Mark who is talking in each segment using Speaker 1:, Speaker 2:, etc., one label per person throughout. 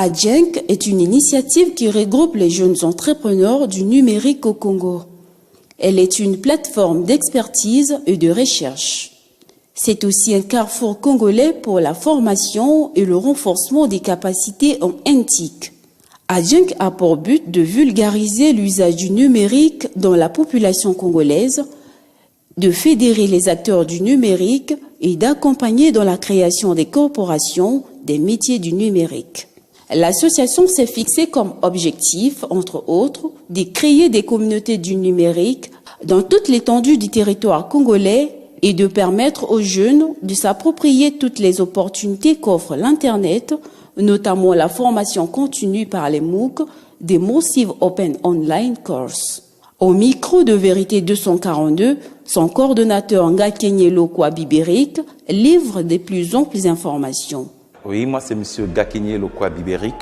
Speaker 1: Adjenk est une initiative qui regroupe les jeunes entrepreneurs du numérique au Congo. Elle est une plateforme d'expertise et de recherche. C'est aussi un carrefour congolais pour la formation et le renforcement des capacités en NTIC. Adjenk a pour but de vulgariser l'usage du numérique dans la population congolaise, de fédérer les acteurs du numérique et d'accompagner dans la création des corporations des métiers du numérique. L'association s'est fixée comme objectif, entre autres, de créer des communautés du numérique dans toute l'étendue du territoire congolais et de permettre aux jeunes de s'approprier toutes les opportunités qu'offre l'Internet, notamment la formation continue par les MOOC, des Massive Open Online Courses. Au micro de Vérité 242, son coordonnateur Ngakenye Lokwa Bibéric livre des plus amples informations.
Speaker 2: Oui, moi c'est M. Ngakenye Lokwa Bibéric.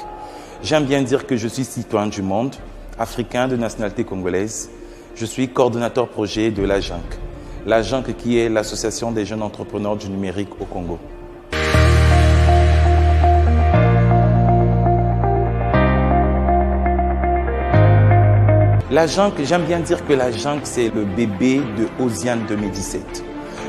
Speaker 2: J'aime bien dire que je suis citoyen du monde, africain de nationalité congolaise. Je suis coordonnateur projet de l'Adjenk. L'Adjenk qui est l'association des jeunes entrepreneurs du numérique au Congo. L'Adjenk, j'aime bien dire que l'Adjenk c'est le bébé de Osiane 2017.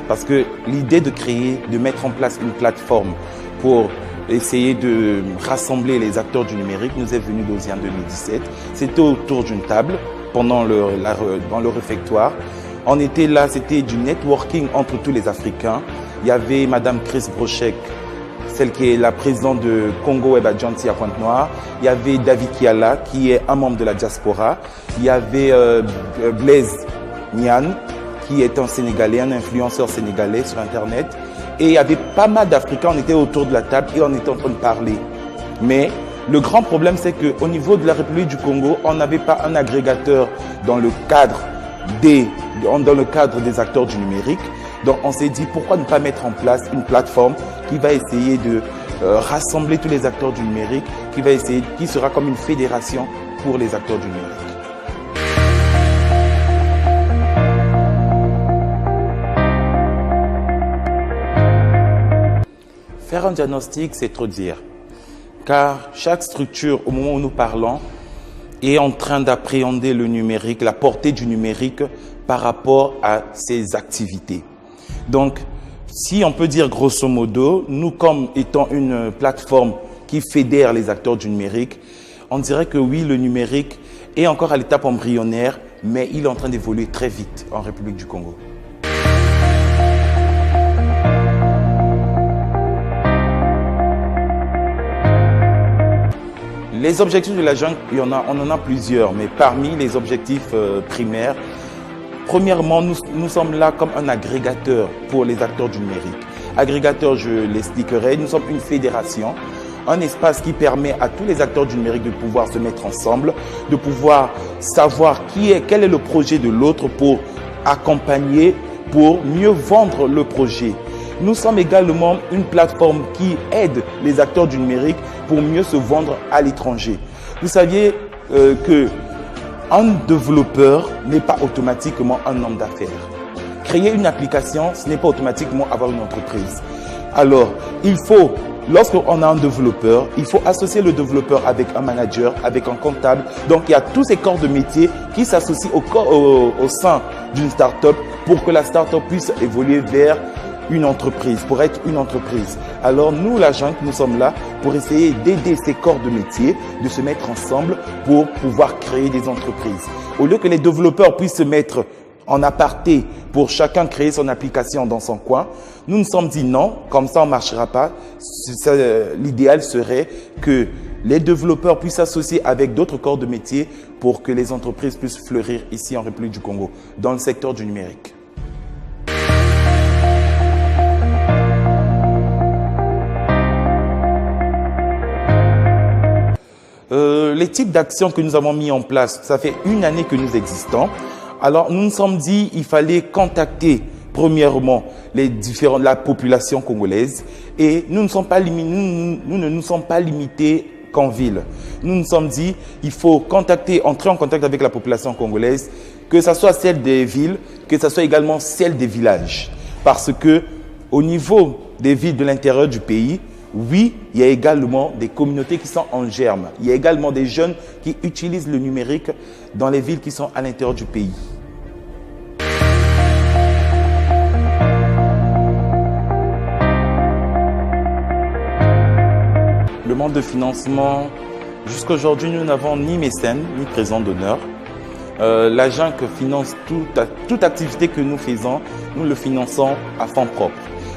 Speaker 2: Parce que l'idée de créer, de mettre en place une plateforme pour essayer de rassembler les acteurs du numérique nous est venue d'Osiane 2017. C'était autour d'une table dans le réfectoire. On était là, c'était du networking entre tous les Africains. Il y avait Madame Chris Brochek, celle qui est la présidente de Congo Web Agency à Pointe-Noire. Il y avait David Kiala, qui est un membre de la diaspora. Il y avait Blaise Niane, qui est un Sénégalais, un influenceur sénégalais sur Internet. Et il y avait pas mal d'Africains, on était autour de la table et on était en train de parler. Mais le grand problème, c'est qu'au niveau de la République du Congo, on n'avait pas un agrégateur dans le cadre des acteurs du numérique. Donc on s'est dit, pourquoi ne pas mettre en place une plateforme qui va essayer de rassembler tous les acteurs du numérique, qui sera comme une fédération pour les acteurs du numérique. Faire un diagnostic, c'est trop dire, car chaque structure, au moment où nous parlons, est en train d'appréhender le numérique, la portée du numérique par rapport à ses activités. Donc, si on peut dire grosso modo, nous comme étant une plateforme qui fédère les acteurs du numérique, on dirait que oui, le numérique est encore à l'étape embryonnaire, mais il est en train d'évoluer très vite en République du Congo. Les objectifs de l'Adjenk, on en a plusieurs, mais parmi les objectifs primaires, premièrement, nous sommes là comme un agrégateur pour les acteurs du numérique. Agrégateur, je l'expliquerai, nous sommes une fédération, un espace qui permet à tous les acteurs du numérique de pouvoir se mettre ensemble, de pouvoir savoir quel est le projet de l'autre pour accompagner, pour mieux vendre le projet. Nous sommes également une plateforme qui aide les acteurs du numérique pour mieux se vendre à l'étranger. Vous saviez qu'un développeur n'est pas automatiquement un homme d'affaires. Créer une application, ce n'est pas automatiquement avoir une entreprise. Alors, lorsqu'on a un développeur, il faut associer le développeur avec un manager, avec un comptable. Donc, il y a tous ces corps de métier qui s'associent au sein d'une start-up pour que la start-up puisse évoluer vers une entreprise, pour être une entreprise. Alors nous, l'Adjenk, nous sommes là pour essayer d'aider ces corps de métier de se mettre ensemble pour pouvoir créer des entreprises. Au lieu que les développeurs puissent se mettre en aparté pour chacun créer son application dans son coin, nous nous sommes dit non, comme ça on ne marchera pas. L'idéal serait que les développeurs puissent s'associer avec d'autres corps de métier pour que les entreprises puissent fleurir ici en République du Congo, dans le secteur du numérique. Les types d'actions que nous avons mis en place, ça fait une année que nous existons. Alors nous nous sommes dit qu'il fallait contacter premièrement la population congolaise et nous ne nous sommes pas limités qu'en ville. Nous nous sommes dit qu'il faut entrer en contact avec la population congolaise, que ce soit celle des villes, que ce soit également celle des villages. Parce que au niveau des villes de l'intérieur du pays, Oui, il y a également des communautés qui sont en germe. Il y a également des jeunes qui utilisent le numérique dans les villes qui sont à l'intérieur du pays. Le manque de financement, jusqu'à aujourd'hui, nous n'avons ni mécène, ni présent d'honneur. La junte finance toute activité que nous faisons, nous le finançons à fonds propres.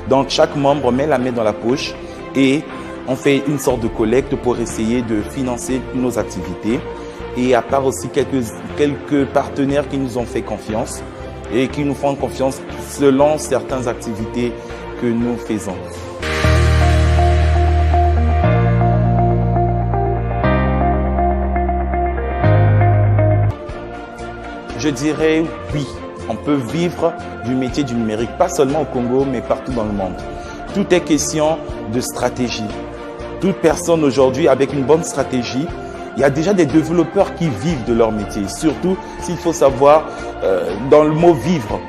Speaker 2: Donc chaque membre met la main dans la poche et on fait une sorte de collecte pour essayer de financer nos activités. Et à part aussi quelques partenaires qui nous ont fait confiance et qui nous font confiance selon certaines activités que nous faisons. Je dirais oui, on peut vivre du métier du numérique, pas seulement au Congo, mais partout dans le monde. Tout est question de stratégie. Toute personne aujourd'hui avec une bonne stratégie, il y a déjà des développeurs qui vivent de leur métier. Surtout s'il faut savoir dans le mot vivre.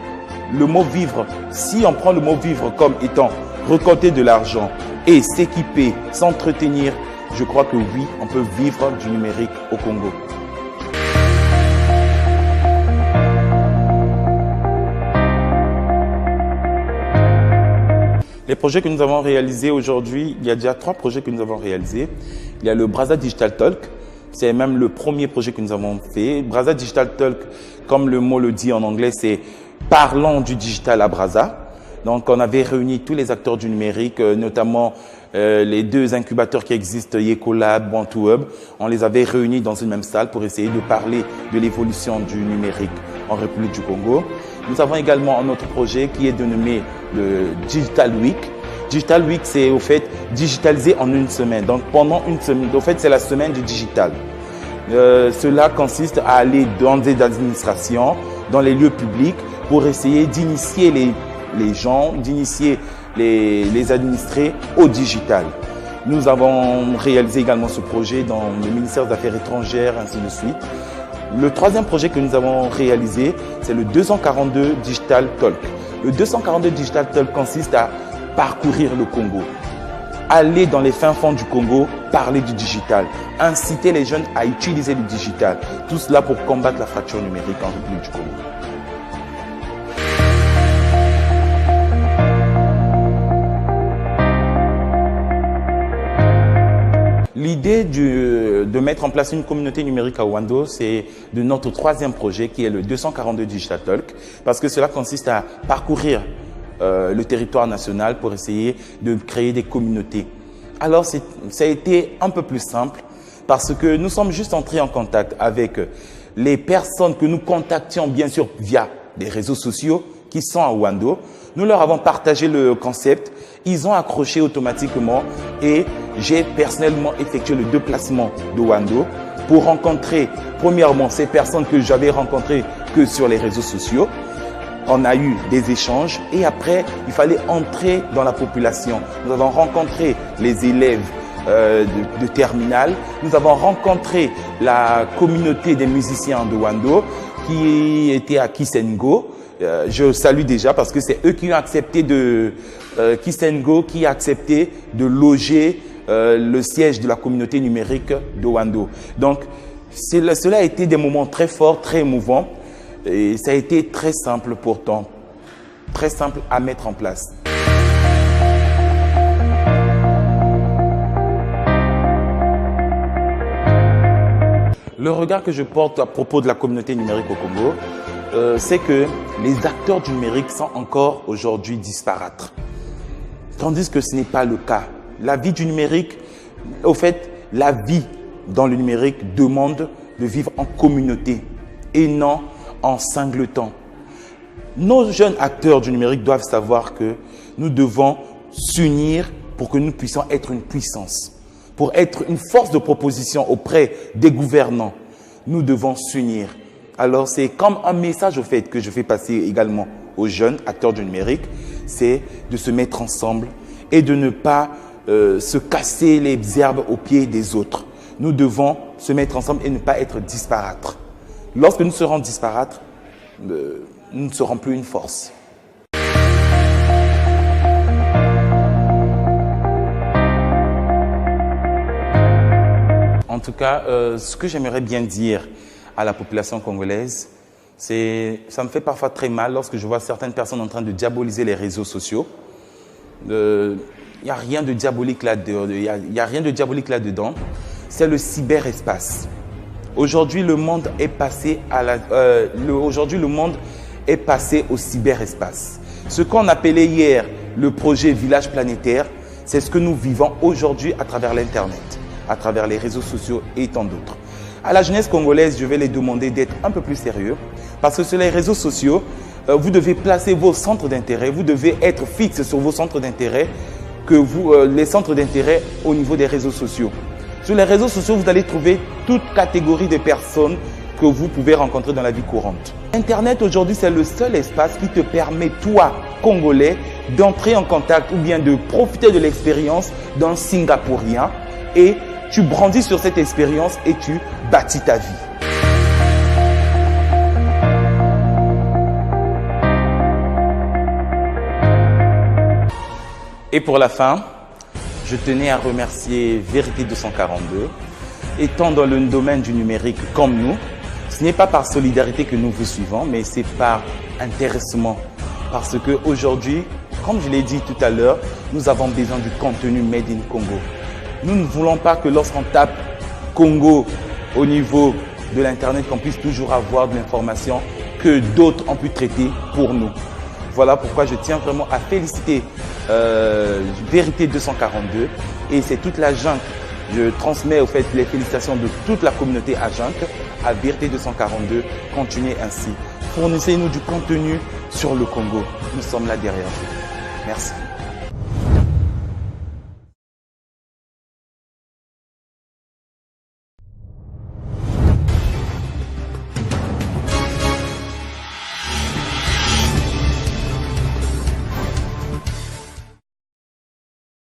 Speaker 2: Le mot vivre, si on prend le mot vivre comme étant récolter de l'argent et s'équiper, s'entretenir, je crois que oui, on peut vivre du numérique au Congo. Les projets que nous avons réalisés aujourd'hui, il y a déjà 3 projets que nous avons réalisés. Il y a le Brazza Digital Talk, c'est même le premier projet que nous avons fait. Brazza Digital Talk, comme le mot le dit en anglais, c'est parlons du digital à Brazza. Donc on avait réuni tous les acteurs du numérique, notamment les 2 incubateurs qui existent, Yecolab, Bantuhub. On les avait réunis dans une même salle pour essayer de parler de l'évolution du numérique en République du Congo. Nous avons également un autre projet qui est dénommé le Digital Week. Digital Week, c'est au fait digitaliser en une semaine. Donc pendant une semaine, au fait c'est la semaine du digital. Cela consiste à aller dans des administrations, dans les lieux publics pour essayer d'initier les gens, d'initier les administrés au digital. Nous avons réalisé également ce projet dans le ministère des Affaires étrangères, ainsi de suite. Le 3e projet que nous avons réalisé, c'est le 242 Digital Talk. Le 242 Digital Talk consiste à parcourir le Congo, aller dans les fins fonds du Congo, parler du digital, inciter les jeunes à utiliser le digital. Tout cela pour combattre la fracture numérique en République du Congo. L'idée de mettre en place une communauté numérique à Ouando, c'est de notre 3e projet qui est le 242 Digital Talk, parce que cela consiste à parcourir le territoire national pour essayer de créer des communautés. Alors ça a été un peu plus simple parce que nous sommes juste entrés en contact avec les personnes que nous contactions bien sûr via des réseaux sociaux qui sont à Ouando. Nous leur avons partagé le concept, ils ont accroché automatiquement et j'ai personnellement effectué le déplacement de Ouando pour rencontrer premièrement ces personnes que j'avais rencontrées que sur les réseaux sociaux. On a eu des échanges et après il fallait entrer dans la population. Nous avons rencontré les élèves de terminale, nous avons rencontré la communauté des musiciens de Ouando qui était à Kisengo. Je salue déjà parce que c'est eux qui ont accepté Kisengo qui a accepté de loger le siège de la communauté numérique de Ouando. Donc cela a été des moments très forts, très émouvants et ça a été très simple pourtant, très simple à mettre en place. Le regard que je porte à propos de la communauté numérique au Congo, c'est que les acteurs du numérique sont encore aujourd'hui disparates. Tandis que ce n'est pas le cas. La vie du numérique, au fait, la vie dans le numérique demande de vivre en communauté et non en singleton. Nos jeunes acteurs du numérique doivent savoir que nous devons s'unir pour que nous puissions être une puissance. Pour être une force de proposition auprès des gouvernants, nous devons s'unir. Alors c'est comme un message au fait que je fais passer également aux jeunes acteurs du numérique, c'est de se mettre ensemble et de ne pas se casser les herbes aux pieds des autres. Nous devons se mettre ensemble et ne pas être disparates. Lorsque nous serons disparates, nous ne serons plus une force. tout cas, ce que j'aimerais bien dire à la population congolaise, c'est ça me fait parfois très mal lorsque je vois certaines personnes en train de diaboliser les réseaux sociaux. Il n'y a rien de diabolique là-dedans. C'est le cyberespace. Aujourd'hui, le monde est passé au cyberespace. Ce qu'on appelait hier le projet Village planétaire, c'est ce que nous vivons aujourd'hui à travers l'Internet, à travers les réseaux sociaux et tant d'autres. À la jeunesse congolaise, je vais les demander d'être un peu plus sérieux parce que sur les réseaux sociaux, vous devez placer vos centres d'intérêt, vous devez être fixe sur vos centres d'intérêt les centres d'intérêt au niveau des réseaux sociaux. Sur les réseaux sociaux, vous allez trouver toute catégorie de personnes que vous pouvez rencontrer dans la vie courante. Internet aujourd'hui, c'est le seul espace qui te permet, toi, Congolais, d'entrer en contact ou bien de profiter de l'expérience d'un Singapourien et tu brandis sur cette expérience et tu bâtis ta vie. Et pour la fin, je tenais à remercier Vérité 242. Étant dans le domaine du numérique comme nous, ce n'est pas par solidarité que nous vous suivons, mais c'est par intéressement. Parce qu'aujourd'hui, comme je l'ai dit tout à l'heure, nous avons besoin du contenu Made in Congo. Nous ne voulons pas que lorsqu'on tape Congo au niveau de l'Internet, qu'on puisse toujours avoir de l'information que d'autres ont pu traiter pour nous. Voilà pourquoi je tiens vraiment à féliciter Vérité 242 et c'est toute la junte. Je transmets au fait les félicitations de toute la communauté à junte à Vérité 242. Continuez ainsi. Fournissez-nous du contenu sur le Congo. Nous sommes là derrière vous. Merci.